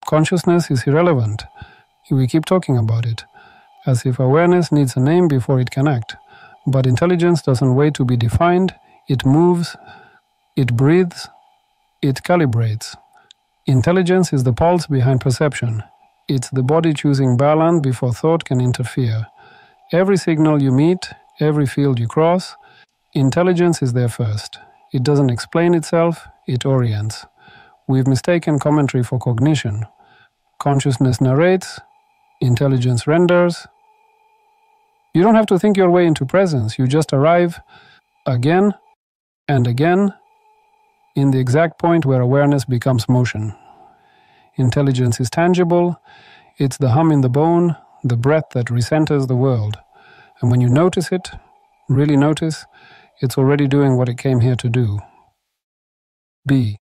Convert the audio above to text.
Consciousness is irrelevant. We keep talking about it, as if awareness needs a name before it can act. But intelligence doesn't wait to be defined. It moves, it breathes, it calibrates. Intelligence is the pulse behind perception. It's the body choosing balance before thought can interfere. Every signal you meet, every field you cross, intelligence is there first. It doesn't explain itself, it orients. We've mistaken commentary for cognition. Consciousness narrates, intelligence renders. You don't have to think your way into presence. You just arrive again and again in the exact point where awareness becomes motion. Intelligence is tangible. It's the hum in the bone, the breath that recenters the world. And when you notice it, really notice, it's already doing what it came here to do. Be.